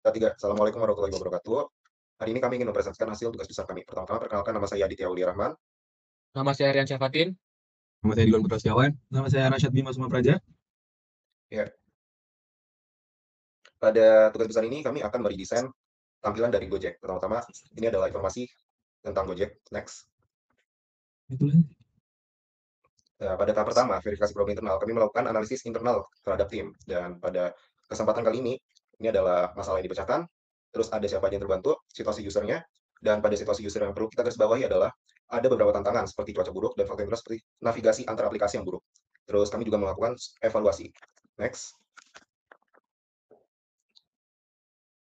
Ketiga, Assalamualaikum warahmatullahi wabarakatuh. Hari ini kami ingin mempresentasikan hasil tugas besar kami. Pertama-tama perkenalkan nama saya Aditya Aulia Rahman. Nama saya Rian Syafadin. Nama saya Dilan Putra Setiawan. Nama saya Rasyad Bima Sumapraja. Ya, pada tugas besar ini kami akan meredesain tampilan dari Gojek. Pertama-tama, ini adalah informasi tentang Gojek. Next. Itulah. Pada tahap pertama, verifikasi problem internal, kami melakukan analisis internal terhadap tim. Dan pada kesempatan kali ini adalah masalah yang dipecahkan, terus ada siapa aja yang terbantu, situasi usernya, dan pada situasi user yang perlu kita garis bawahi adalah ada beberapa tantangan seperti cuaca buruk dan faktor internal seperti navigasi antar aplikasi yang buruk. Terus kami juga melakukan evaluasi. Next.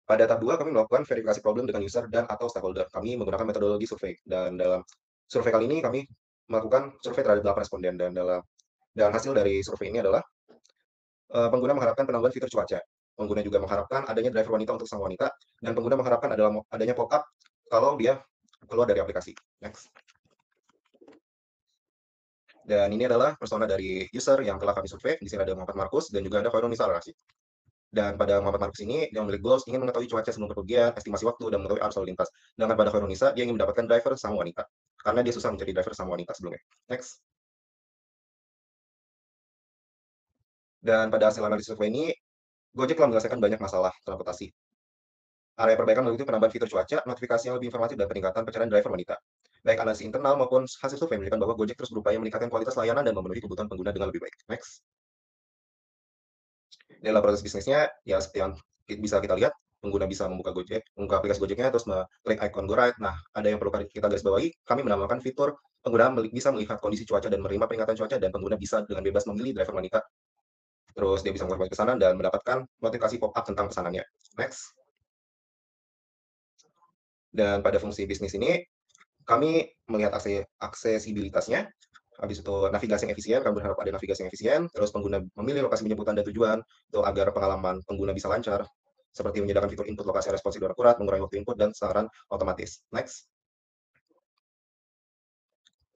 Pada tahap 2, kami melakukan verifikasi problem dengan user dan atau stakeholder. Kami menggunakan metodologi survei. Dan dalam survei kali ini kami melakukan survei terhadap 8 responden. Dan hasil dari survei ini adalah pengguna mengharapkan penambahan fitur cuaca. Pengguna juga mengharapkan adanya driver wanita untuk sang wanita. Dan pengguna mengharapkan adanya pop-up kalau dia keluar dari aplikasi. Next. Dan ini adalah persona dari user yang telah kami survei. Di sini ada Muhammad Markus dan juga ada Khairul Nisa Al-Rashid. Dan pada Muhammad Markus ini, dia memiliki goals ingin mengetahui cuaca sebelum bepergian, estimasi waktu, dan mengetahui arus lalu lintas. Sedangkan pada Khairul Nisa, dia ingin mendapatkan driver sama wanita. Karena dia susah mencari driver sama wanita sebelumnya. Next. Dan pada hasil analisis survei ini, Gojek telah menyelesaikan banyak masalah transportasi. Area perbaikan meliputi penambahan fitur cuaca, notifikasi yang lebih informatif, dan peningkatan pencarian driver wanita. Baik analisis internal maupun hasil survei menunjukkan bahwa Gojek terus berupaya meningkatkan kualitas layanan dan memenuhi kebutuhan pengguna dengan lebih baik. Next. Dalam proses bisnisnya, ya seperti yang bisa kita lihat, pengguna bisa membuka aplikasi Gojeknya, terus klik icon Go Ride. Nah, ada yang perlu kita garis bawahi, kami menambahkan fitur pengguna bisa melihat kondisi cuaca dan menerima peringatan cuaca, dan pengguna bisa dengan bebas memilih driver wanita. Terus dia bisa melakukan pesanan dan mendapatkan notifikasi pop-up tentang pesanannya. Next. Dan pada fungsi bisnis ini, kami melihat aksesibilitasnya, habis itu navigasi yang efisien, kami berharap ada navigasi yang efisien, terus pengguna memilih lokasi penjemputan dan tujuan, itu agar pengalaman pengguna bisa lancar, seperti menyediakan fitur input lokasi responsif dan akurat, mengurangi waktu input, dan saran otomatis. Next.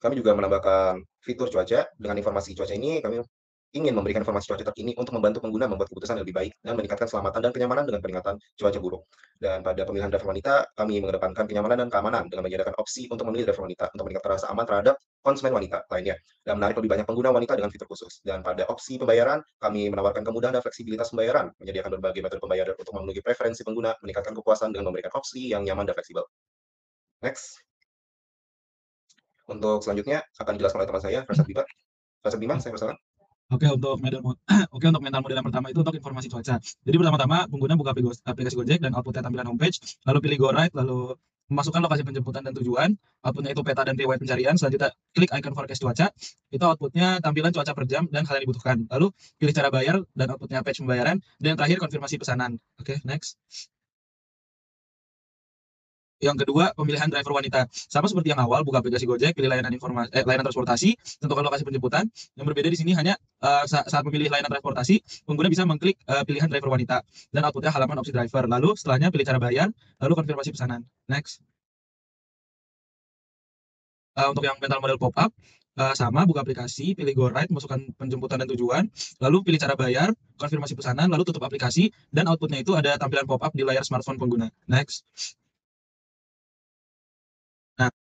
Kami juga menambahkan fitur cuaca. Dengan informasi cuaca ini, kami ingin memberikan informasi cuaca terkini untuk membantu pengguna membuat keputusan yang lebih baik dan meningkatkan keselamatan dan kenyamanan dengan peringatan cuaca buruk. Dan pada pemilihan driver wanita, kami mengedepankan kenyamanan dan keamanan dengan menyediakan opsi untuk memilih driver wanita untuk meningkatkan rasa aman terhadap konsumen wanita lainnya dan menarik lebih banyak pengguna wanita dengan fitur khusus. Dan pada opsi pembayaran, kami menawarkan kemudahan dan fleksibilitas pembayaran, menyediakan berbagai metode pembayaran untuk memenuhi preferensi pengguna, meningkatkan kepuasan dengan memberikan opsi yang nyaman dan fleksibel. Next. Untuk selanjutnya akan dijelaskan oleh teman saya, Rasyad Bima. Rasyad Bima, saya persilakan. Oke, untuk mental model yang pertama itu untuk informasi cuaca. Jadi pertama-tama pengguna buka aplikasi Gojek dan outputnya tampilan homepage, lalu pilih Go Ride, lalu memasukkan lokasi penjemputan dan tujuan, outputnya itu peta dan riwayat pencarian, selanjutnya klik icon forecast cuaca, itu outputnya tampilan cuaca per jam dan hal yang dibutuhkan. Lalu pilih cara bayar dan outputnya page pembayaran, dan yang terakhir konfirmasi pesanan. Oke, next. Yang kedua, pemilihan driver wanita. Sama seperti yang awal, buka aplikasi Gojek, pilih layanan transportasi, tentukan lokasi penjemputan. Yang berbeda di sini hanya saat memilih layanan transportasi, pengguna bisa mengklik pilihan driver wanita dan outputnya halaman opsi driver. Lalu setelahnya pilih cara bayar, lalu konfirmasi pesanan. Next. Untuk yang mental model pop-up, sama, buka aplikasi, pilih Go Ride, masukkan penjemputan dan tujuan, lalu pilih cara bayar, konfirmasi pesanan, lalu tutup aplikasi, dan outputnya itu ada tampilan pop-up di layar smartphone pengguna. Next. Nah,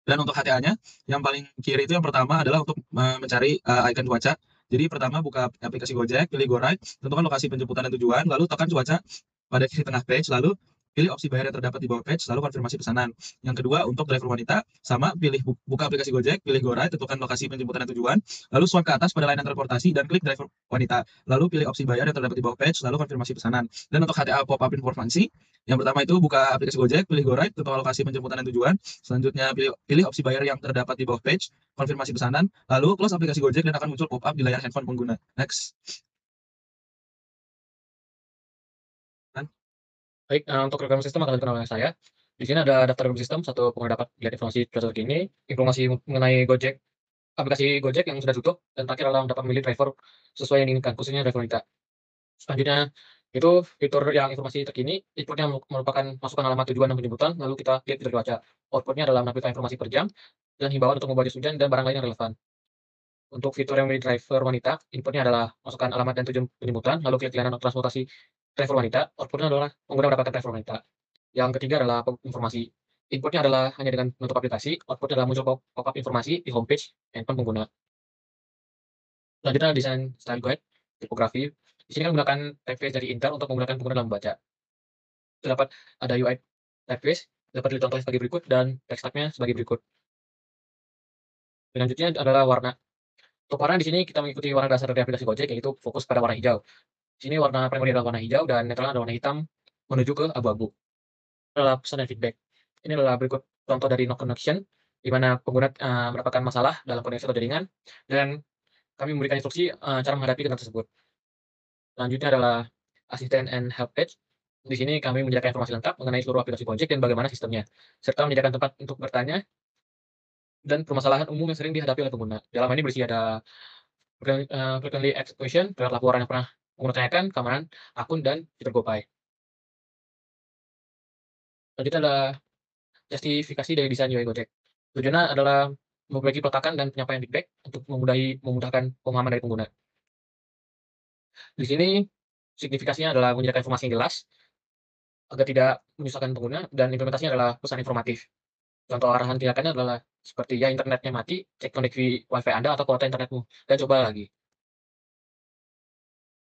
dan untuk HTA-nya, yang paling kiri itu yang pertama adalah untuk mencari icon cuaca. Jadi pertama buka aplikasi Gojek, pilih Go Ride, tentukan lokasi penjemputan dan tujuan, lalu tekan cuaca pada kiri tengah page, lalu pilih opsi bayar yang terdapat di bawah page, lalu konfirmasi pesanan. Yang kedua, untuk driver wanita, sama, pilih buka aplikasi Gojek, pilih Go Ride, tentukan lokasi penjemputan dan tujuan, lalu swipe ke atas pada layanan transportasi dan klik driver wanita. Lalu pilih opsi bayar yang terdapat di bawah page, lalu konfirmasi pesanan. Dan untuk HTA pop-up informasi, yang pertama itu buka aplikasi Gojek, pilih Go Ride, tentukan lokasi penjemputan dan tujuan, selanjutnya pilih opsi bayar yang terdapat di bawah page, konfirmasi pesanan, lalu close aplikasi Gojek dan akan muncul pop-up di layar handphone pengguna. Next. Baik, untuk rekam sistem akan dikenal oleh saya. Di sini ada daftar rekam sistem, satu pengguna dapat lihat informasi cuaca terkini, informasi mengenai Gojek, aplikasi Gojek yang sudah tutup, dan terakhir adalah dapat memilih driver sesuai yang diinginkan, khususnya driver wanita. Selanjutnya, itu fitur yang informasi terkini, inputnya merupakan masukan alamat tujuan dan penjemputan, lalu kita klik fitur cuaca. Outputnya adalah menampilkan informasi per jam, dan himbauan untuk membawa jas hujan dan barang lain yang relevan. Untuk fitur yang memilih driver wanita, inputnya adalah masukkan alamat dan tujuan penjemputan, lalu klik layanan transportasi driver wanita, output-nya adalah pengguna mendapatkan driver wanita. Yang ketiga adalah informasi. Input-nya adalah hanya dengan menutup aplikasi, output-nya adalah muncul pop-up informasi di homepage handphone pengguna. Selanjutnya desain style guide, tipografi. Di sini kan menggunakan typeface dari Intel untuk memudahkan pengguna dalam membaca. Terdapat ada UI typeface, dapat dicontohkan sebagai berikut dan text tag-nya sebagai berikut. Selanjutnya adalah warna. Untuk warna di sini kita mengikuti warna dasar dari aplikasi Gojek, yaitu fokus pada warna hijau. Di sini warna primary adalah warna hijau dan netral adalah warna hitam menuju ke abu-abu. Adalah pesan dan feedback. Ini adalah berikut contoh dari no connection, di mana pengguna mendapatkan masalah dalam koneksi atau jaringan, dan kami memberikan instruksi cara menghadapi kendala tersebut. Selanjutnya adalah assistant and help page. Di sini kami menyediakan informasi lengkap mengenai seluruh aplikasi Gojek dan bagaimana sistemnya, serta menyediakan tempat untuk bertanya dan permasalahan umum yang sering dihadapi oleh pengguna. Dalam hal ini berisi ada frequently asked question, terhadap laporan yang pernah pengguna tanyakan, keamanan akun, dan fitur GoPay. Selanjutnya adalah justifikasi dari desain UI Gojek. Tujuannya adalah memperbaiki peletakan dan penyampaian feedback untuk memudahkan pemahaman dari pengguna. Di sini signifikasinya adalah menyediakan informasi yang jelas agar tidak menyusahkan pengguna, dan implementasinya adalah pesan informatif. Contoh arahan tindakannya adalah seperti ya internetnya mati, cek koneksi WiFi Anda atau kuota internetmu, dan coba lagi.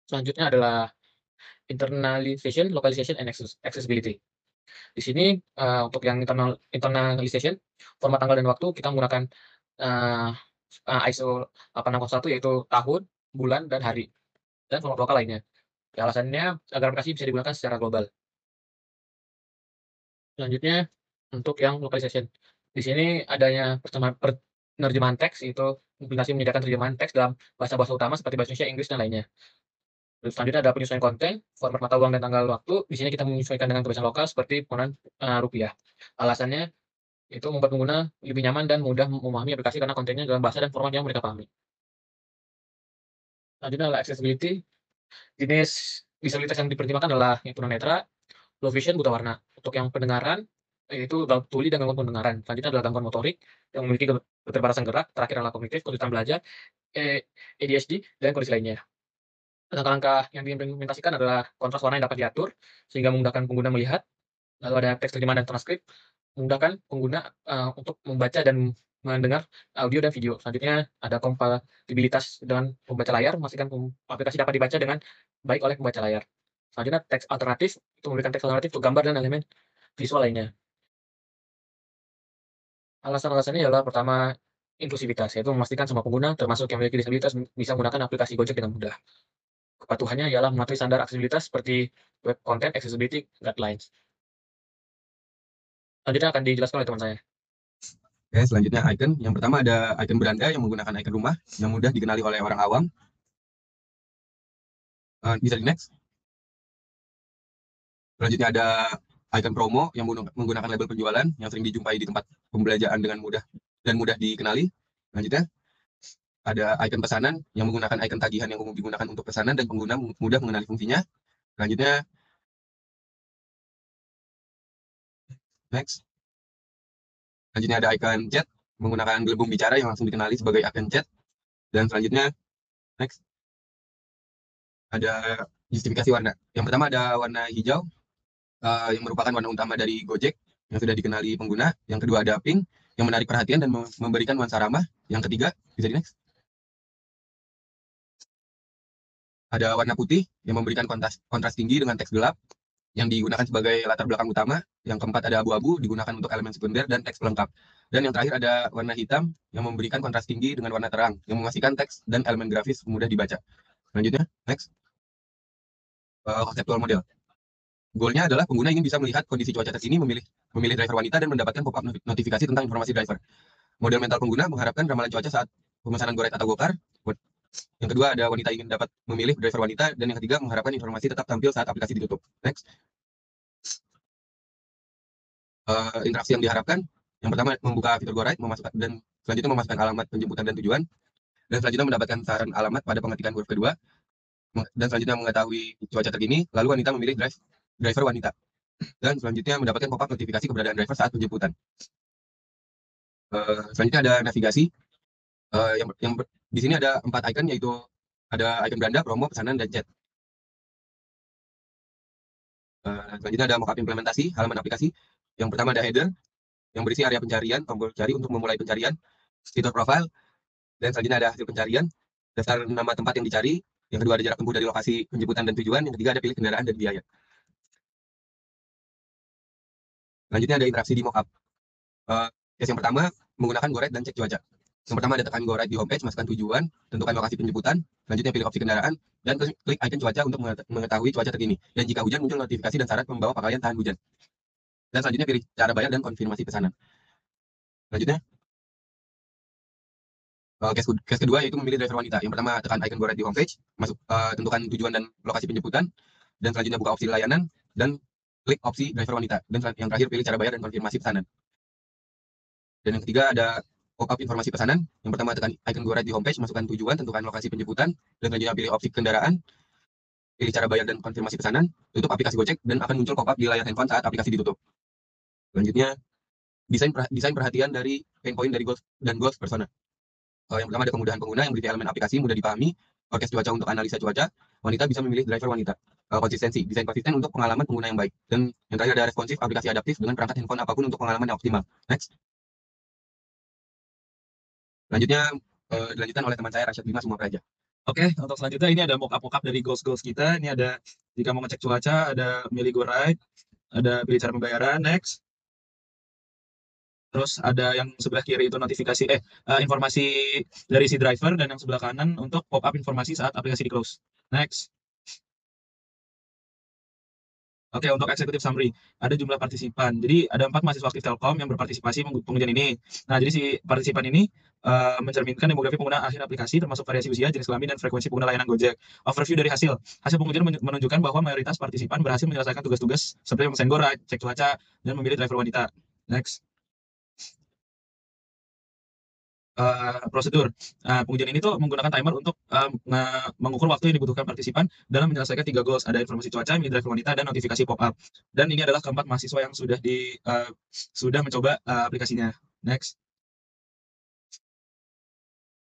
Selanjutnya adalah internalization, localization, and accessibility. Di sini untuk yang internalization, format tanggal dan waktu kita menggunakan ISO 8601, yaitu tahun, bulan, dan hari, dan format lokal lainnya. Alasannya agar aplikasi bisa digunakan secara global. Selanjutnya untuk yang localization. Di sini adanya penerjemahan teks, yaitu implementasi menyediakan terjemahan teks dalam bahasa-bahasa utama seperti bahasa Indonesia, Inggris, dan lainnya. Terus selanjutnya ada penyesuaian konten, format mata uang dan tanggal waktu. Di sini kita menyesuaikan dengan kebiasaan lokal seperti penggunaan rupiah. Alasannya itu membuat pengguna lebih nyaman dan mudah memahami aplikasi karena kontennya dalam bahasa dan format yang mereka pahami. Selanjutnya adalah accessibility. Jenis disabilitas yang dipertimbangkan adalah yang tunanetra, low vision, buta warna. Untuk yang pendengaran, yaitu tuli dan gangguan pendengaran. Selanjutnya adalah gangguan motorik yang memiliki keterbatasan gerak. Terakhir adalah kognitif, kesulitan belajar, ADHD, dan kondisi lainnya. Langkah-langkah yang diimplementasikan adalah kontras warna yang dapat diatur sehingga memudahkan pengguna melihat. Lalu ada teks terjemahan dan transkrip, memudahkan pengguna untuk membaca dan mendengar audio dan video. Selanjutnya ada kompatibilitas dengan pembaca layar, memastikan aplikasi dapat dibaca dengan baik oleh pembaca layar. Selanjutnya teks alternatif, itu memberikan teks alternatif untuk gambar dan elemen visual lainnya. Alasan-alasannya adalah pertama, inklusivitas, yaitu memastikan semua pengguna, termasuk yang memiliki disabilitas, bisa menggunakan aplikasi Gojek dengan mudah. Kepatuhannya ialah mematuhi standar aksesibilitas seperti Web Content Accessibility Guidelines. Selanjutnya akan dijelaskan oleh teman saya. Oke, selanjutnya icon. Yang pertama ada icon beranda yang menggunakan icon rumah yang mudah dikenali oleh orang awam. Bisa di next. Selanjutnya ada icon promo yang menggunakan label penjualan yang sering dijumpai di tempat pembelanjaan dengan mudah dan mudah dikenali. Selanjutnya ada icon pesanan yang menggunakan icon tagihan yang umum digunakan untuk pesanan dan pengguna mudah mengenali fungsinya. Selanjutnya next. Selanjutnya ada icon chat menggunakan gelembung bicara yang langsung dikenali sebagai icon chat. Dan selanjutnya next. Ada justifikasi warna. Yang pertama ada warna hijau yang merupakan warna utama dari Gojek yang sudah dikenali pengguna. Yang kedua ada pink yang menarik perhatian dan memberikan nuansa ramah. Yang ketiga, bisa di next. Ada warna putih yang memberikan kontras tinggi dengan teks gelap yang digunakan sebagai latar belakang utama. Yang keempat ada abu-abu digunakan untuk elemen sekunder dan teks pelengkap. Dan yang terakhir ada warna hitam yang memberikan kontras tinggi dengan warna terang yang memastikan teks dan elemen grafis mudah dibaca. Selanjutnya, next. Konseptual model. Goalnya adalah pengguna ingin bisa melihat kondisi cuaca terkini, memilih driver wanita, dan mendapatkan pop-up notifikasi tentang informasi driver. Model mental pengguna mengharapkan ramalan cuaca saat pemesanan GoRide atau GoCar. Yang kedua ada wanita ingin dapat memilih driver wanita, dan yang ketiga mengharapkan informasi tetap tampil saat aplikasi ditutup. Next. Interaksi yang diharapkan, yang pertama membuka fitur GoRide, dan selanjutnya memasukkan alamat penjemputan dan tujuan, dan selanjutnya mendapatkan saran alamat pada pengetikan huruf kedua, dan selanjutnya mengetahui cuaca terkini, lalu wanita memilih driver wanita, dan selanjutnya mendapatkan pop-up notifikasi keberadaan driver saat penjemputan. Selanjutnya ada navigasi. Yang di sini ada 4 icon, yaitu ada icon beranda, promo, pesanan, dan chat. Selanjutnya ada mockup implementasi halaman aplikasi. Yang pertama ada header yang berisi area pencarian, tombol cari untuk memulai pencarian, fitur profile, dan selanjutnya ada hasil pencarian, daftar nama tempat yang dicari. Yang kedua ada jarak tempuh dari lokasi penjemputan dan tujuan. Yang ketiga ada pilih kendaraan dan biaya. Selanjutnya ada interaksi di mockup. Case yang pertama menggunakan go ride dan cek cuaca. Yang pertama ada tekan go ride di homepage, masukkan tujuan, tentukan lokasi penjemputan, selanjutnya pilih opsi kendaraan, dan klik icon cuaca untuk mengetahui cuaca terkini. Dan jika hujan muncul notifikasi dan syarat membawa pakaian tahan hujan. Dan selanjutnya pilih cara bayar dan konfirmasi pesanan. Selanjutnya, case kedua yaitu memilih driver wanita. Yang pertama tekan icon go ride di homepage, tentukan tujuan dan lokasi penjemputan, dan selanjutnya buka opsi layanan, dan klik opsi driver wanita. Dan yang terakhir pilih cara bayar dan konfirmasi pesanan. Dan yang ketiga ada pop-up informasi pesanan. Yang pertama tekan icon go ride di homepage, masukkan tujuan, tentukan lokasi penjemputan, dan selanjutnya pilih opsi kendaraan, pilih cara bayar dan konfirmasi pesanan, tutup aplikasi Gojek, dan akan muncul pop-up di layar handphone saat aplikasi ditutup. Selanjutnya, desain perhatian dari pain point dari goals dan goals persona. Yang pertama ada kemudahan pengguna yang berisi elemen aplikasi mudah dipahami, forecast cuaca untuk analisa cuaca, wanita bisa memilih driver wanita. Konsistensi, desain konsisten untuk pengalaman pengguna yang baik. Dan yang terakhir ada responsif, aplikasi adaptif dengan perangkat handphone apapun untuk pengalaman yang optimal. Next. Selanjutnya dilanjutkan oleh teman saya Rashad Bima semua Praja. Oke, untuk selanjutnya ini ada mockup dari goals kita. Ini ada jika mau ngecek cuaca, ada milih go ride, ada pilih cara pembayaran, next. Terus ada yang sebelah kiri itu notifikasi informasi dari si driver, dan yang sebelah kanan untuk pop-up informasi saat aplikasi di close. Next. Oke, untuk executive summary, ada jumlah partisipan. Jadi ada 4 mahasiswa aktif Telkom yang berpartisipasi pengujian ini. Nah, jadi si partisipan ini mencerminkan demografi pengguna akhir aplikasi, termasuk variasi usia, jenis kelamin, dan frekuensi pengguna layanan Gojek. Overview dari hasil. Hasil pengujian menunjukkan bahwa mayoritas partisipan berhasil menyelesaikan tugas-tugas seperti memesan go ride, cek cuaca, dan memilih driver wanita. Next. Prosedur. Pengujian ini tuh menggunakan timer untuk mengukur waktu yang dibutuhkan partisipan dalam menyelesaikan 3 goals. Ada informasi cuaca, milih driver wanita, dan notifikasi pop-up. Dan ini adalah keempat mahasiswa yang sudah mencoba aplikasinya. Next.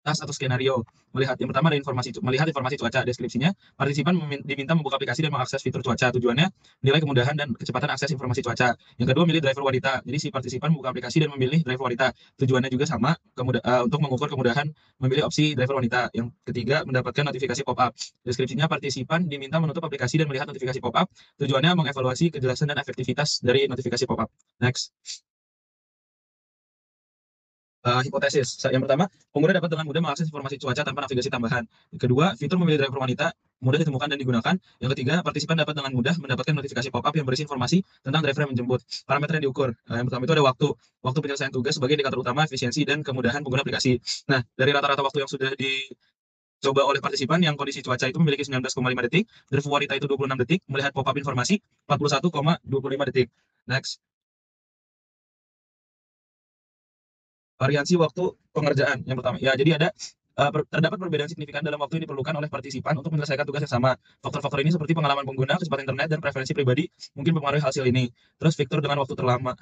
Tas atau skenario. Yang pertama ada melihat informasi cuaca. Deskripsinya, partisipan diminta membuka aplikasi dan mengakses fitur cuaca. Tujuannya, nilai kemudahan dan kecepatan akses informasi cuaca. Yang kedua, milih driver wanita. Jadi si partisipan membuka aplikasi dan memilih driver wanita. Tujuannya juga sama, untuk mengukur kemudahan memilih opsi driver wanita. Yang ketiga, mendapatkan notifikasi pop-up. Deskripsinya, partisipan diminta menutup aplikasi dan melihat notifikasi pop-up. Tujuannya mengevaluasi kejelasan dan efektivitas dari notifikasi pop-up. Next. Hipotesis. Yang pertama, pengguna dapat dengan mudah mengakses informasi cuaca tanpa navigasi tambahan. Yang kedua, fitur memilih driver wanita mudah ditemukan dan digunakan. Yang ketiga, partisipan dapat dengan mudah mendapatkan notifikasi pop-up yang berisi informasi tentang driver yang menjemput. Parameter yang diukur. Yang pertama itu ada waktu penyelesaian tugas sebagai indikator utama efisiensi dan kemudahan pengguna aplikasi. Nah, dari rata-rata waktu yang sudah dicoba oleh partisipan, yang kondisi cuaca itu memiliki 19,5 detik, driver wanita itu 26 detik, melihat pop-up informasi 41,25 detik. Next. Variasi waktu pengerjaan yang pertama. Ya, jadi terdapat perbedaan signifikan dalam waktu yang diperlukan oleh partisipan untuk menyelesaikan tugas yang sama. Faktor-faktor ini seperti pengalaman pengguna, kecepatan internet, dan preferensi pribadi mungkin mempengaruhi hasil ini. Terus fitur dengan waktu terlama.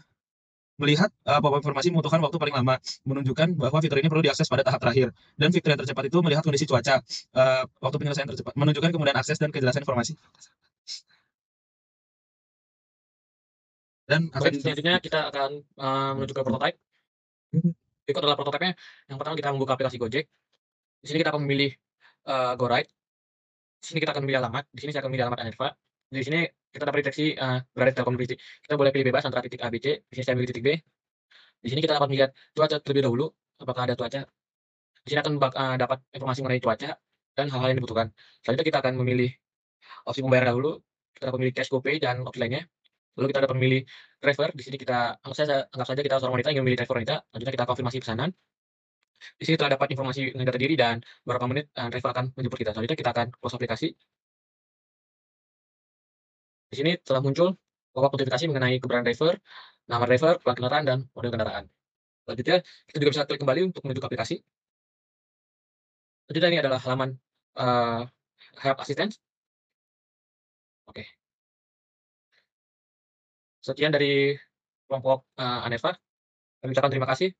Melihat pop-up informasi membutuhkan waktu paling lama, menunjukkan bahwa fitur ini perlu diakses pada tahap terakhir. Dan fitur yang tercepat itu melihat kondisi cuaca. Waktu penyelesaian tercepat menunjukkan kemudahan akses dan kejelasan informasi. Dan selanjutnya kita akan menuju ke prototype. Berikut adalah prototipenya. Yang pertama kita membuka aplikasi Gojek. Di sini kita akan memilih go ride. Di sini kita akan memilih alamat. Di sini saya akan memilih alamat Anerva. Di sini kita dapat deteksi berada di Telkom Mobility. Kita boleh pilih bebas antara titik A, B, C. Di sini saya pilih titik B. Di sini kita dapat melihat cuaca terlebih dahulu. Apakah ada cuaca? Di sini akan dapat informasi mengenai cuaca dan hal-hal yang dibutuhkan. Selanjutnya kita akan memilih opsi pembayaran dahulu. Kita dapat memilih cash, GoPay, dan opsi lainnya. Lalu kita dapat memilih driver. Di sini anggap saja kita seorang wanita yang memilih driver wanita. Selanjutnya kita konfirmasi pesanan. Di sini telah dapat informasi data diri dan beberapa menit driver akan menjemput kita. Selanjutnya kita akan close aplikasi. Di sini telah muncul pop-up notifikasi mengenai keberadaan driver, nama driver, plat kendaraan, dan model kendaraan. Selanjutnya kita juga bisa klik kembali untuk menuju ke aplikasi. Selanjutnya ini adalah halaman Help Assistance. Oke. Sekian dari kelompok Anerva. Kami ucapkan terima kasih.